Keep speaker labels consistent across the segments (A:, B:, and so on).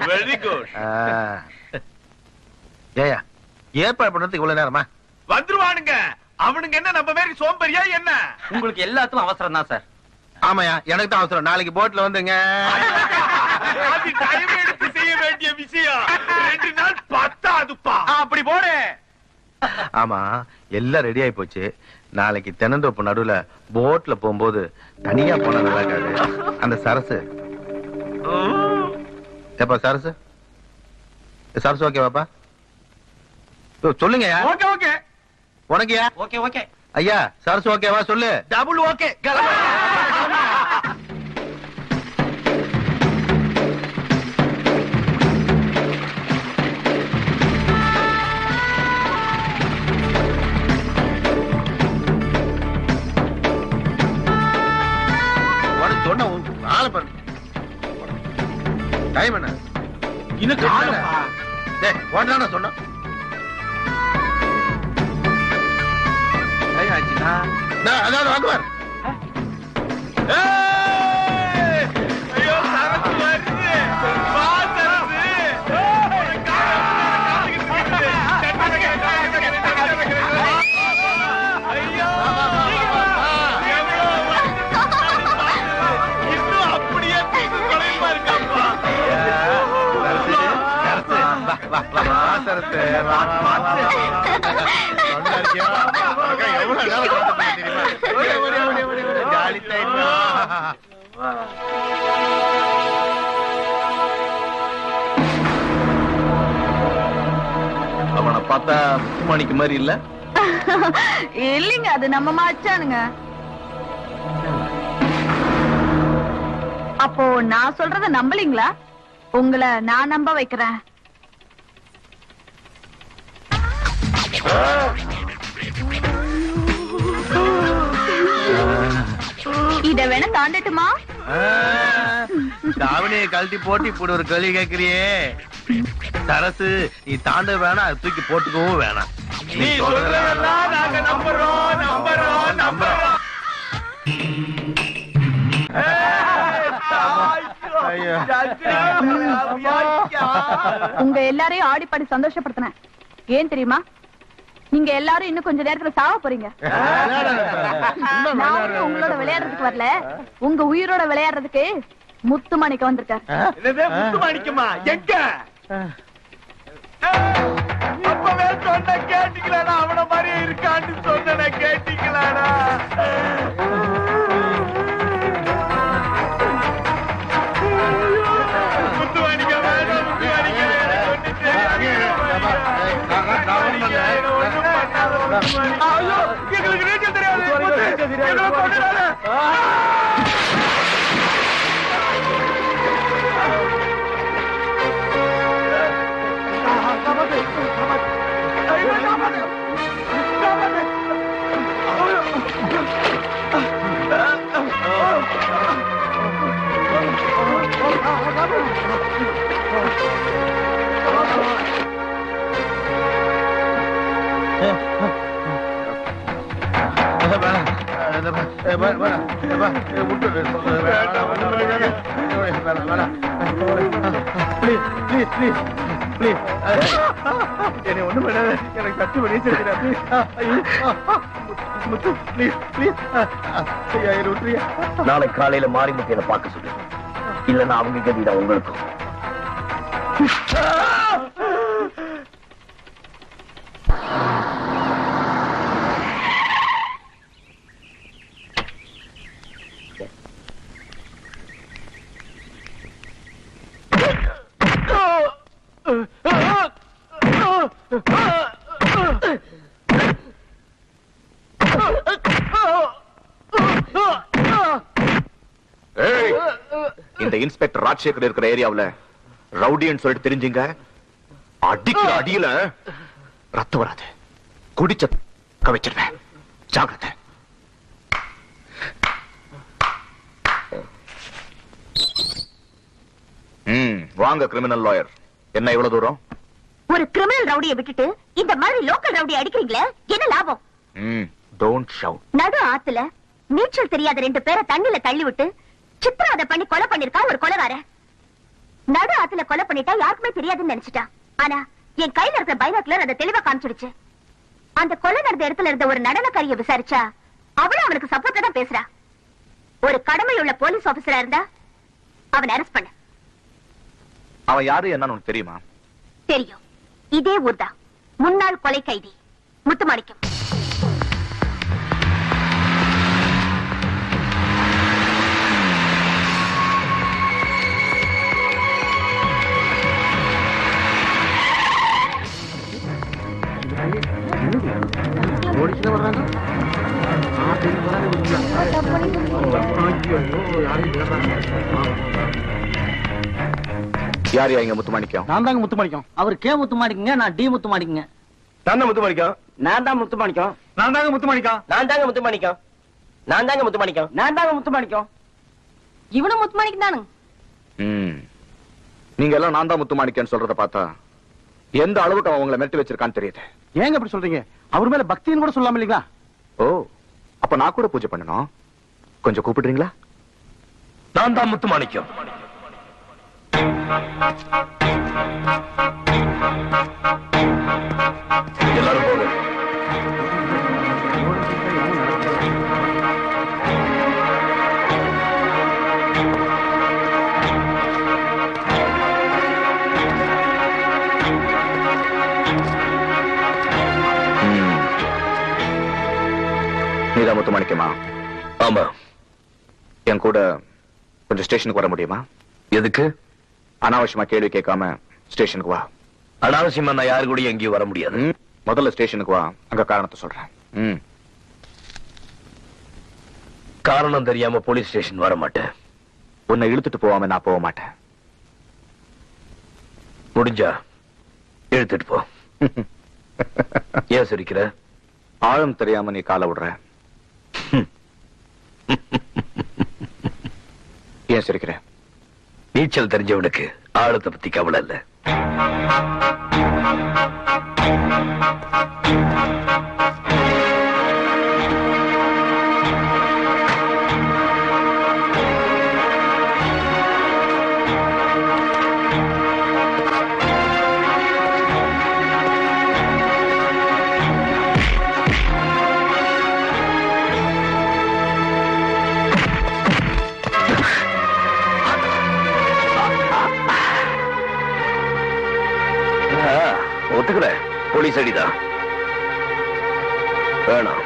A: Very good.
B: ஏயா ஏற்பாடு பண்றதுக்கு இவ்வளவு நேரமா?
A: வந்துருவானுங்க. அவனுங்க என்ன நம்ம மாதிரி சோம்பேறியா என்ன?
C: உங்களுக்கு எல்லாத்துக்கும் அவசரம் தான் சார்.
B: ஆமாயா, எனக்கு தான் அவசரம். நாளைக்கு போட்ல வந்துங்க.
A: அது டைம் எடுத்து செய்ய வேண்டிய விஷயம். 2 நாள் பத்தாதுப்பா.
C: அப்படி போடு.
B: ஆமா, எல்லாம் ரெடி ஆயி போச்சு. நாளைக்கு தென்னந்தோப்பு நடுவுல போட்ல போகும்போது தனியா போனா நல்லா இருக்காது. அந்த சரசு ஏப்பா, சரசு சரசு ஓகேவாப்பா? சொல்லுங்க.
A: Okay okay.
B: உனக்குயா?
C: Okay okay.
B: ஐயா சரசு ஓகேவா? சொல்லு.
A: Double okay.
B: சொன்ன ஆளை பாரு. டைம் என்ன?
A: இன்னும் காலப்பா.
B: டேய் ஓடலாம்னு சொன்னோம். டைம் ஆச்சுடா. டேய் அதான் வாங்குவார்.
A: ஐயோ சரசு வருது. வா சரசு. ஐயோ இன்னும் அப்படியே குறையுமா இருக்காப்பா.
B: அவனை பார்த்தா முத்துமாணிக்கு மாதிரி இல்ல?
D: இல்லைங்க, அது நம்ம மச்சானுங்க. அப்போ நான் சொல்றத நம்பலீங்களா? உங்களை நான் நம்ப வைக்கிறேன். இத வேணா தாண்டட்டுமா?
B: தாவணியை கழட்டி போட்டு இப்படி ஒரு கேள்வி கேட்கிறியே சரசு. நீ தாண்ட வேணாம், அது தூக்கி போட்டுக்கவும் வேணாம்.
A: நீ சொல்றதெல்லாம் நாங்க நம்புறோம் நம்புறோம் நம்புறோம்.
D: உங்க எல்லாரையும் ஆடிப்பாடி சந்தோஷப்படுத்தினேன். ஏன் தெரியுமா? நீங்க எல்லாரும் இன்னும் கொஞ்ச நேரத்துல சாவ போறீங்க. நான் வந்து உங்களோட விளையாடுறதுக்கு வரல, உங்க உயிரோட விளையாடுறதுக்கு முத்துமாணிக்க வந்திருக்காரு.
A: முத்துமாணிக்கமா? எங்க? அப்பவே சொன்ன கேட்டீங்களாடா? அவன மாதிரி இருக்கான்னு சொன்ன கேட்டீங்களாடா? முத்துமாணிக்க வேணும், முத்துமாணிக்க எங்களுக்கு நீச்சல் தெரியாது. எங்களை கொண்டுடாத. என்னை ஒண்ணும் பண்ணாத. எனக்கு சத்தியமா நீச்சல் தெரியாது.
C: நாளை காலையில மாரிமுத்தையில பார்க்க சொல்லு. இல்லன்னா அவங்க கதிதான் உங்களுக்கும்.
E: இந்த இன்ஸ்பெக்டர் ராஜசேகர் இருக்கிற ஏரியாவுல ரவுடின்னு சொல்லிட்டு தெரிஞ்சுங்க, அடிக்கிற அடியில ரத்தம் வராது, குடிச்ச கவிச்சிருவேன். ஜாகிரதை. வாங்க கிரிமினல் லாயர். என்ன இவ்வளவு தூரம்?
D: ஒரு கிரிமினல் ரவுடியை விட்டுட்டு இந்த மாதிரி லோக்கல் ரவுடி அடிக்கிறீங்களே, என்ன லாபம்?
E: Don't shout.
D: நடு ஆத்துல நீச்சல் தெரியாத 2 பேரை தண்ணில தள்ளி விட்டு சித்திராத பண்ணி கொலை பண்ணிருக்கா ஒரு கொலைகார.
F: நடு ஆத்துல கொலை பண்ணிட்டா யாருக்குமே தெரியாதுன்னு நினைச்சிட்டான். ஆனா என் கையில இருக்கிற பைனாக்குலர் அதை தெளிவா காமிச்சிடுச்சு. அந்த கொலை நடந்த இடத்துல இருந்த ஒரு நடனக்காரியை விசாரிச்சா அவளும் அவனுக்கு சப்போர்ட்டா தான் பேசுறா. ஒரு கடமையுள்ள போலீஸ் ஆபீசரா இருந்தா அவன் அரெஸ்ட் பண்ண.
E: அவன் யாரு என்னன்னு உனக்கு தெரியுமா?
F: தெரியும். இதே ஊர்தான். முன்னாள் கொலை கைதி முத்துமாணிக்கம்.
E: யார் இங்க முத்துமாணிக்கம்?
G: நான் தாங்க முத்துமாணிக்கம். அவர் கே முத்துமாணிக்கங்க, நான் டி முத்துமாணிக்கங்க.
C: நான் தான் முத்துமாணிக்கம்.
G: நான் தான் முத்துமாணிக்கம்.
A: நான் தாங்க முத்துமாணிக்கம்.
C: நான் தாங்க முத்துமாணிக்கம். நான் தாங்க முத்துமாணிக்கம்.
G: நான் தாங்க முத்துமாணிக்கம்.
D: இவனும் முத்துமாணிக்கம் தானுங்க.
E: நீங்க எல்லாம் நான் தான் முத்துமாணிக்கன்னு சொல்றத பார்த்தா எந்த அளவுக்கு அவன் உங்களை மிரட்டி வச்சிருக்கான்னு தெரியுது.
G: ஏங்க அப்படி சொல்றீங்க? அவர் மேல பக்தின்னு கூட சொல்லாம இல்லீங்களா?
E: ஓ, அப்ப நான் கூட பூஜை பண்ணணும். கொஞ்சம் கூப்பிடுறீங்களா?
C: நான் தான் முத்துமாணிக்கம். எல்லாரும் போங்க.
E: நீதான் முத்துமாணிக்கமா?
C: ஆமா.
E: என் கூட கொஞ்சம் ஸ்டேஷனுக்கு வர முடியுமா?
C: எதுக்கு?
E: அனாவசியமா கேள்வி கேட்காம ஸ்டேஷனுக்கு வா.
C: அனாவசியமா நான் யாரு கூட எங்கேயும் வர முடியாது.
E: முதல்ல ஸ்டேஷனுக்கு வா, அங்க காரணத்தை சொல்றேன்.
C: காரணம் தெரியாம போலீஸ் ஸ்டேஷன் வர மாட்டேன்.
E: உன்னை இழுத்துட்டு போவாம நான் போக மாட்டேன்.
C: முடிஞ்சா இழுத்துட்டு போ. ஏன் சிரிக்கிற?
E: ஆழம் தெரியாம நீ காலை விடுற. ஏன் சிரிக்கிற?
C: நீச்சல் தெரிஞ்சவனுக்கு ஆழத்தை பத்தி கவலை இல்ல. ஒத்துக்கல. போலீஸ் அடிதான் வேணாம்.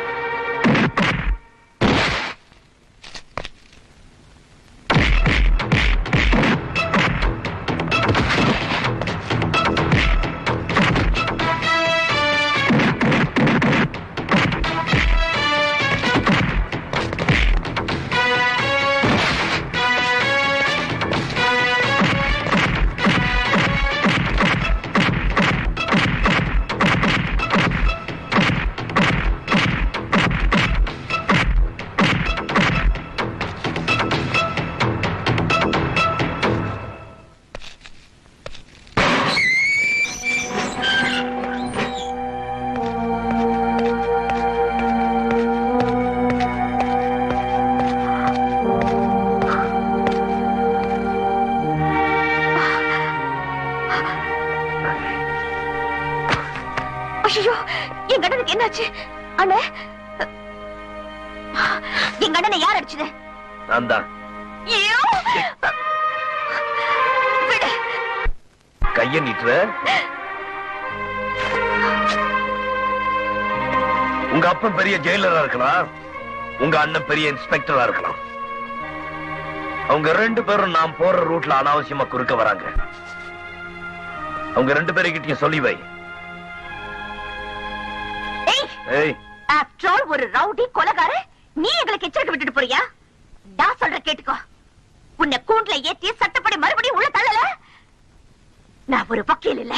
F: என் கண்ணனுக்கு என்னாச்சு? அண்ணே, என் கண்ணனை யார் அடிச்சது?
C: நான் தான். கைய நீட்டுற. உங்க அப்பன் பெரிய ஜெயிலரா இருக்கலாம், உங்க அண்ணன் பெரிய இன்ஸ்பெக்டரா இருக்கலாம். அவங்க ரெண்டு பேரும் நான் போற ரூட்ல அனாவசியமா குறுக்க வராங்க. அவங்க ரெண்டு பேருக்கிட்டையும் சொல்லி வை.
F: ஆஃப்டர் ஆல் ஒரு ரவுடி கொலைகார நீ எங்களுக்கு எச்சரிக்கை விட்டுட்டு போறியா? நான் சொல்ற கேட்டுக்கோ. உன்னை கூண்டுல ஏத்தி சட்டப்படி மறுபடியும் உள்ள தள்ளல. நான் ஒரு வக்கீல் இல்ல.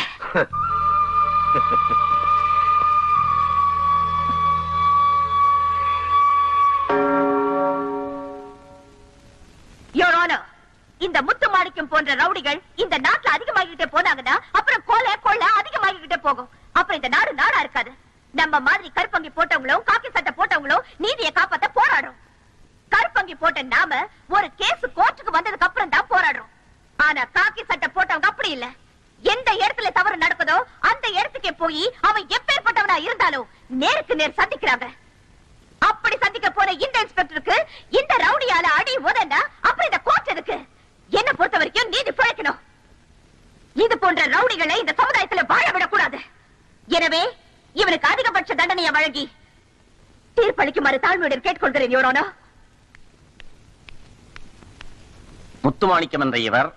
F: யுவர் ஆனர், இந்த முத்துமாணிக்கம் போன்ற ரவுடிகள் இந்த நாட்டுல அதிகமாகிட்டே போனாங்கன்னா அப்புறம் கொலை கொள்ளை அதிகமாகிட்டே போகும். அப்புறம் இந்த நாடு நாடா இருக்காது. நம்ம மாதிரி கருப்பங்கி போட்டவங்களும் காக்கி சட்டை போட்டவங்களும் நீதியை காப்பாத்த போராடும். கருப்பங்கி போட்ட நாம ஒரு கேஸ் கோர்ட்டுக்கு வந்ததுக்கு அப்புறம் தான் போராடுறோம். ஆனா காக்கி சட்டை போட்ட துரோகிகளை இந்த சமுதாயத்துல வாழ விடக்கூடாது. எனவே இவனுக்கு அதிகபட்ச தண்டனையை வழங்கி தீர்ப்பளிக்குமாறு தாழ்மையுடன் கேட்டுக்கொள்கிறேன் யுவர் ஆனர்.
H: முத்துமாணிக்கம் என்ற இவர்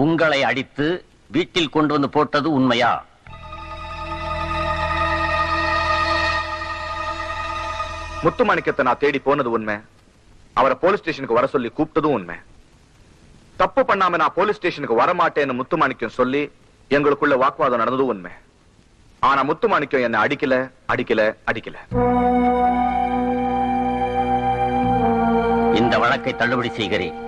H: உங்களை அடித்து வீட்டில் கொண்டு வந்து போட்டது உண்மையா?
E: முத்துமாணிக்கத்தை நான் தேடி போனது உண்மை. அவரை போலீஸ் ஸ்டேஷனுக்கு வர சொல்லி கூப்பிட்டதும் உண்மை. தப்பு பண்ணாம நான் போலீஸ் ஸ்டேஷனுக்கு வரமாட்டேன்னு முத்துமாணிக்கம் சொல்லி எங்களுக்குள்ள வாக்குவாதம் நடந்ததும் உண்மை. ஆனா முத்துமாணிக்கம் என்ன அடிக்கல அடிக்கல அடிக்கல.
H: இந்த வழக்கை தள்ளுபடி செய்கிறேன்.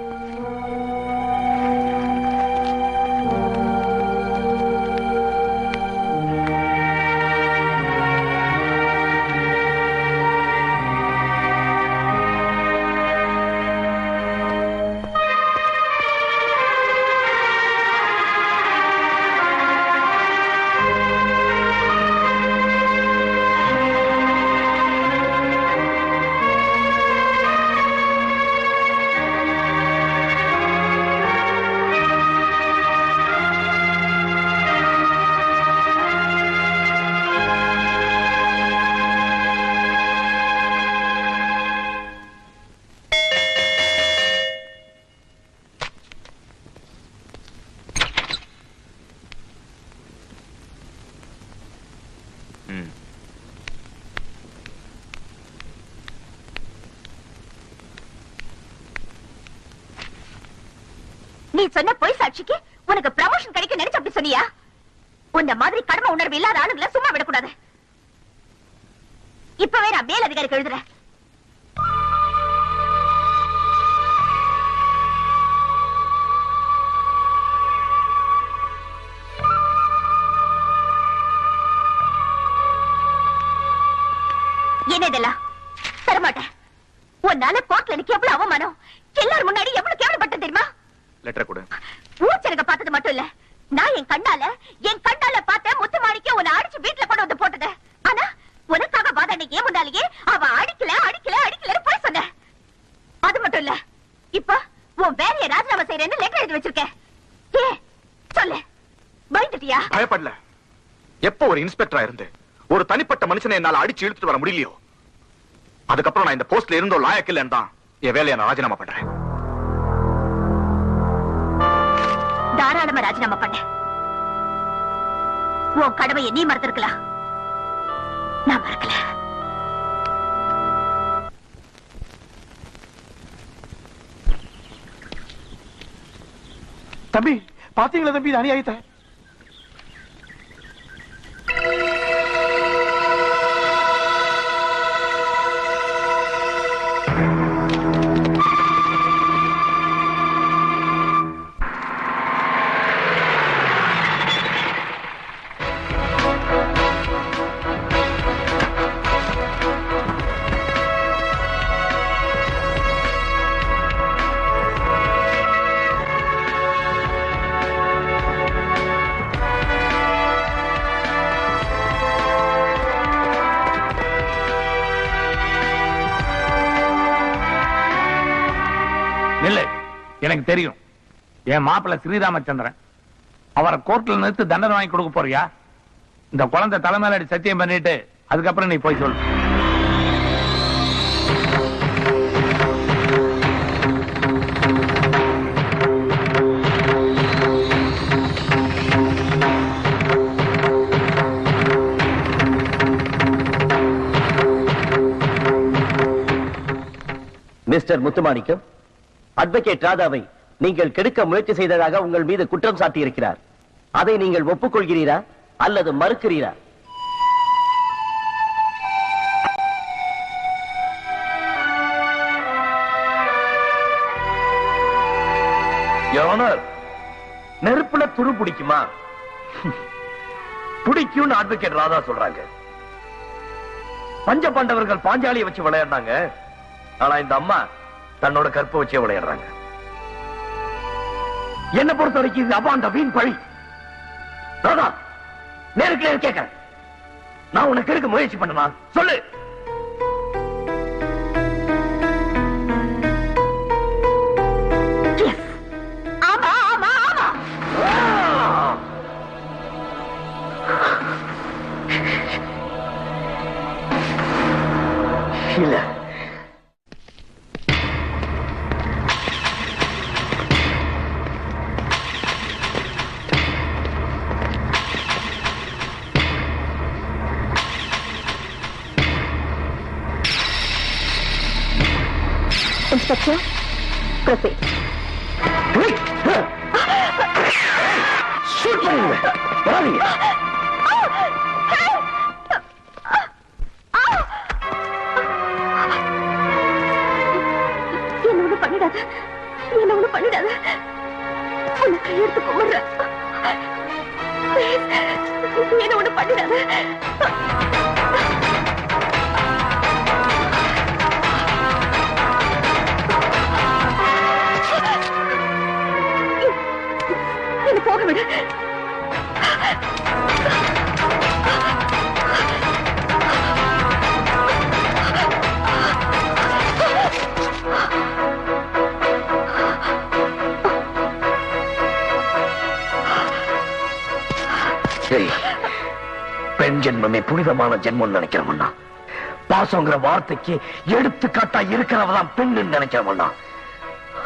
F: நீ சொன்ன பொய் சாட்சிக்கு உனக்கு ப்ரமோஷன் கிடைக்க நினைச்சு அப்படி சொன்னியா? உன்ன மாதிரி கடமை உணர்வு இல்லாத ஆளுங்களை சும்மா விடக்கூடாது. இப்பவே நான் மேல் அதிகாரிக்கு எழுதுறேன். என்ன இதெல்லாம்? தரமாட்டேன். உன்னால கோர்ட்ல எனக்கு எவ்வளவு அவமானம், எல்லாரும் முன்னாடி எவ்வளவு கேவலப்பட்ட தெரியுமா?
E: லெட்டர் கொடு.
F: ஊச்சரங்க பார்த்தது மட்டும் இல்ல, நான் என் கண்ணால பார்த்த முத்துமாணிக்க உன்னை அடிச்சு வீட்டுல கொண்டு வந்து போட்டது. ஆனா உனக்காக வாதாடிக்கே முன்னாலேயே அவ அடிக்கல அடிக்கல அடிக்கல போய் சொன்ன. அது மட்டும் இல்ல, இப்ப உன் வேலையை ராஜினாமா செய்யறேன்னு லெட்டர் எழுதி வச்சிருக்க. ஏ சொல்லு, பயந்துட்டியா?
E: பயப்படல. எப்ப ஒரு இன்ஸ்பெக்டரா இருந்து ஒரு தனிப்பட்ட மனுஷனை என்னால அடிச்சு இழுத்துட்டு வர முடியலையோ, அதுக்கப்புறம் நான் இந்த போஸ்ட்ல இருந்தோ லாயக்கில்லைன்னு தான் என் வேலையை நான் ராஜினாமா பண்றேன்.
F: தாராளமா ராஜினாமா பண்ண. உன் கடமையை நீ மறந்திருக்கலாம், நான் மறக்கல.
G: தம்பி பாத்தீங்களா தம்பி, அணி ஆயிட்ட.
A: எனக்கு தெரியும். என் மாப்பிள்ள ஸ்ரீராமச்சந்திரன், அவரை கோர்ட்ல நிறுத்து தண்டனை வாங்கி கொடுக்க போறியா? இந்த குழந்தை தலைமையில அடி சத்தியம் பண்ணிட்டு அதுக்கப்புறம் நீ போய் சொல்லு.
H: மிஸ்டர் முத்துமாணிக்கம், அட்வொகேட் ராதாவை நீங்கள் கெடுக்க முயற்சி செய்ததாக உங்கள் மீது குற்றம் சாட்டி இருக்கிறார். அதை நீங்கள் ஒப்புக்கொள்கிறீரா அல்லது மறுக்கிறீரா?
C: நெருப்புல துரு பிடிக்குமா? பிடிக்கும்னு அட்வொகேட் ராதா சொல்றாங்க. பஞ்ச பாண்டவர்கள் பாஞ்சாலியை வச்சு விளையாடுறாங்க, ஆனா இந்த அம்மா தன்னோட கற்பை வச்சே விளையாடுறாங்க. என்ன பொறுத்த வரைக்கும் இது அபாண்ட வீண் பழி. ராதா, நேருக்கு நேர் கேட்க, நான் உனக்கு இருக்க முயற்சி பண்ணனா சொல்லு.
F: Proceed.
C: ஷூட் பண்ணுங்க. வராதீங்க.
F: என்ன ஒண்ணு பண்ணிடாத, என்ன ஒண்ணு பண்ணிடாத. உன்னை கையெடுத்து கும்பிடுறேன். என்ன ஒண்ணு பண்ணிடாத. என்ன போக விடு.
C: பெண் ஜென்மமே புனிதமான ஜென்மம் நினைக்கிறவண்ணா. பாசங்கிற வார்த்தைக்கு எடுத்துக்காட்டா இருக்கிறவதான் பெண்ணு நினைக்கிறவண்ணா.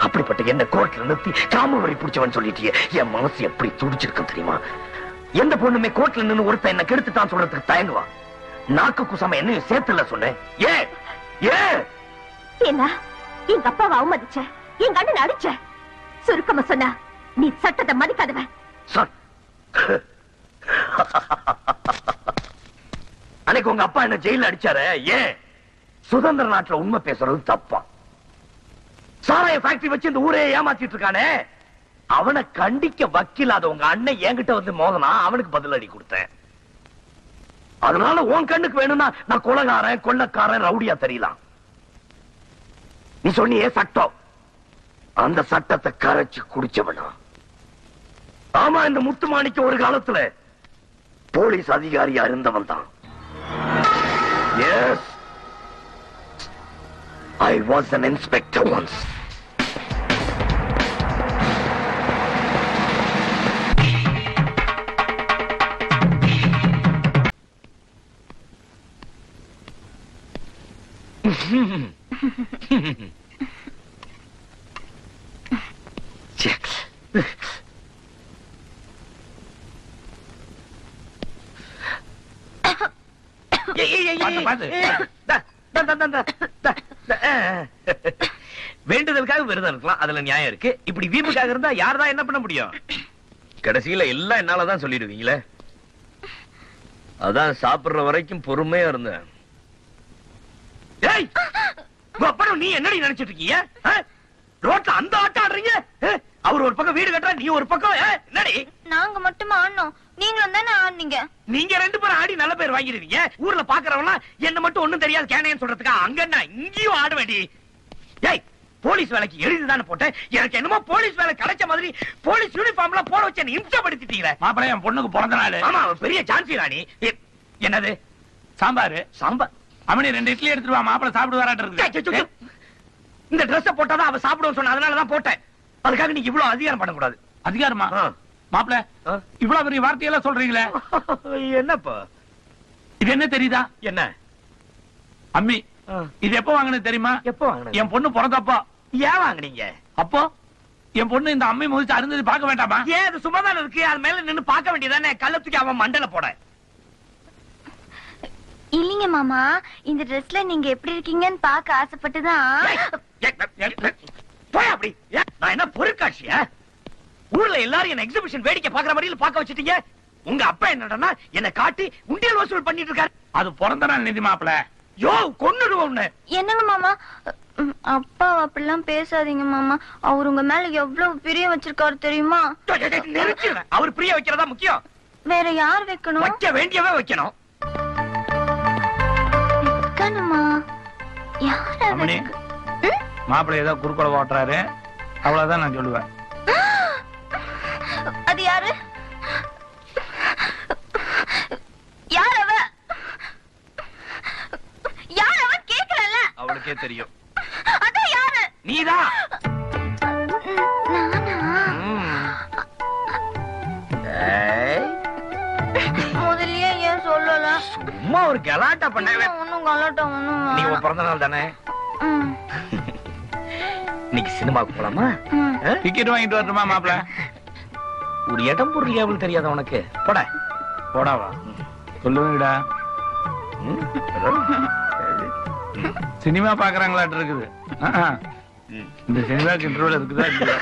C: அப்படிப்பட்ட என்ன கோர்ட்ல நிறுத்தி காமவரி பிடிச்சவன் சொல்லிட்டியே, என் மனசு எப்படி துடிச்சிருக்கு தெரியுமா? எந்த பொண்ணுமே கோர்ட்ல நின்று ஒருத்த என்ன கெடுத்துட்டான் சொல்றதுக்கு தயங்குவா. நாக்கு குசாம என்னையும் சேர்த்துல சொன்னேன். ஏன் ஏன்
F: என்ன எங்க அப்பாவை அவமதிச்ச, எங்க அண்ணன் அடிச்ச, சுருக்கமா சொன்னா நீ சட்டத்தை மதிக்காதவன்.
C: அன்னைக்கு உங்க அப்பா என்ன ஜெயில அடிச்சாரு. ஏன்? சுதந்திர நாட்டுல உண்மை பேசுறது தப்பா? சாராய ஃபேக்டரி வச்சு இந்த ஊரே ஏமாத்திட்டு இருக்கானே, அவனை கண்டிக்க வக்கீலாத உங்க அண்ணன் என்கிட்ட வந்து மோதனா அவனுக்கு பதிலடி கொடுத்தேன். அதனால உன் கண்ணுக்கு வேணும்னா நான் கொலைகாரன், கொள்ளக்காரன், ரவுடியா தெரியலாம். நீ சொன்னியே சட்டம், அந்த சட்டத்தை கரைச்சு குடிச்சவனா? ஆமா, இந்த முத்துமாணிக்கு ஒரு காலத்துல போலீஸ் அதிகாரியா இருந்தவன் தான். Yes, I was an inspector once. வேண்டுதலுக்காக விரதம் இருக்கலாம், அதுல நியாயம் இருக்கு. இப்படி வீம்புக்காக இருந்தா யார்தான் என்ன பண்ண முடியும்? கடைசியில எல்லாம் என்னாலதான் சொல்லிடுவீங்களே. அதான் சாப்பிடுற வரைக்கும் பொறுமையா இருந்தேன். அப்புறம் நீ என்னடி நினைச்சிட்டு இருக்கீங்க? ரோட்ல அந்த ஆட்டம் ஆடுறீங்க. அவர் ஒரு பக்கம் வீடு கட்டுற, நீ ஒரு பக்கம். என்னடி
F: நாங்க மட்டுமா ஆடணும், நீங்களும் தானே ஆடுனீங்க.
C: நீங்க ரெண்டு பேரும் ஆடி நல்ல பேர் வாங்கிடுவீங்க. ஊர்ல பாக்குறவங்க என்ன மட்டும் ஒண்ணும் தெரியாது கேனேன்னு சொல்றதுக்கா? அங்க என்ன இங்கேயும் ஆட வேண்டி? ஏய், போலீஸ் வேலைக்கு எழுதிதானே போட்டேன். எனக்கு என்னமோ போலீஸ் வேலை கிடைச்ச மாதிரி போலீஸ் யூனிஃபார்ம் எல்லாம் போட வச்சு இம்சப்படுத்திட்டீங்களே.
A: மாப்பிள்ளை, என் பொண்ணுக்கு பிறந்த நாள்.
C: ஆமா, பெரிய ஜான்சி ராணி. என்னது
A: சாம்பார்?
C: சாம்பார்?
A: அவனி 2 இட்லி எடுத்துட்டு வா, மாப்பிள்ளை சாப்பிட்டு வராட்டு இருக்கு.
C: இந்த ட்ரெஸ் போட்டாதான் அவ சாப்பிடுவோம் சொன்ன, அதனாலதான் போட்டேன். அதுக்காக நீங்க இவ்வளவு அதிகாரம் பண்ணக்கூடாது.
A: அதிகாரமா? மாப்பிள்ள, இவ்வளவு பெரிய வார்த்தையெல்லாம் சொல்றீங்களே,
C: என்னப்பா
A: இது என்ன தெரியுதா?
C: என்ன
A: அம்மி, இது எப்ப வாங்கினது தெரியுமா?
C: எப்போ வாங்கினது?
A: என் பொண்ணு பிறந்தப்போ.
C: ஏன் வாங்கினீங்க?
A: அப்போ என் பொண்ணு இந்த அம்மி முதிச்சு அருந்தது பார்க்க வேண்டாமா?
C: ஏன் அது சும்மாதான் இருக்கு, அது மேல நின்னு பார்க்க வேண்டியதானே? கள்ளத்துக்கு அவன் மண்டல போட.
F: இல்லீங்க மாமா, இந்த ட்ரெஸ்ல நீங்க எப்படி இருக்கீங்கன்னு பார்க்க ஆசைப்பட்டுதான்.
C: போய் அப்படி. நான் என்ன பொருட்காட்சியா? ஊர்ல எல்லாரும் என்ன எக்ஸிபிஷன் வேடிக்கை பாக்குற மாதிரி பார்க்க வச்சிட்டீங்க. உங்க அப்பா என்னடா என்ன காட்டி உண்டியல் வசூல் பண்ணிட்டு இருக்காரு.
A: அது பிறந்த நாள் நிதி மாப்பிள்ள.
C: யோ, கொன்னுடுவோம்.
F: என்னங்க மாமா, அப்பா அப்படிலாம் பேசாதீங்க மாமா. அவர் உங்க மேல எவ்வளவு பிரியம் வச்சிருக்காரு தெரியுமா?
C: அவர் பிரிய வைக்கிறதா முக்கியம்.
F: வேற யார் வைக்கணும்?
C: வைக்க வேண்டியவே வைக்கணும்.
A: மாப்பிள்ளை ஏதோ குறுக்கோளை ஓட்டுறாரு, அவ்வளவுதான் நான் சொல்லுவேன்.
F: அது யாரு? யார் அவ? யார் அவ கேக்குறல?
C: அவளுக்கே தெரியும்.
F: அதான் யாரு?
C: நீதான்.
F: முதல்லயே ஏன் சொல்லல?
C: சும்மா ஒரு கலாட்டா பண்ணவே.
F: ஒண்ணும் கலாட்டா ஒண்ணும்.
C: நீ ஒரு பிறந்த நாள் தானே? இன்னைக்கு சினிமாவுக்கு போலாமா?
A: டிக்கெட் வாங்கிட்டு வரணுமா மாப்பிள்ள?
C: ஒரு இடம் பொருள் எவ்வளவு தெரியாத உனக்கு? போட
A: போடாவா? சொல்லுவீங்கடா. சினிமா பாக்குறாங்களாட்டு இருக்குது. இந்த சினிமாக்கு இன்டர்வியூல இருக்குதா இல்லையா?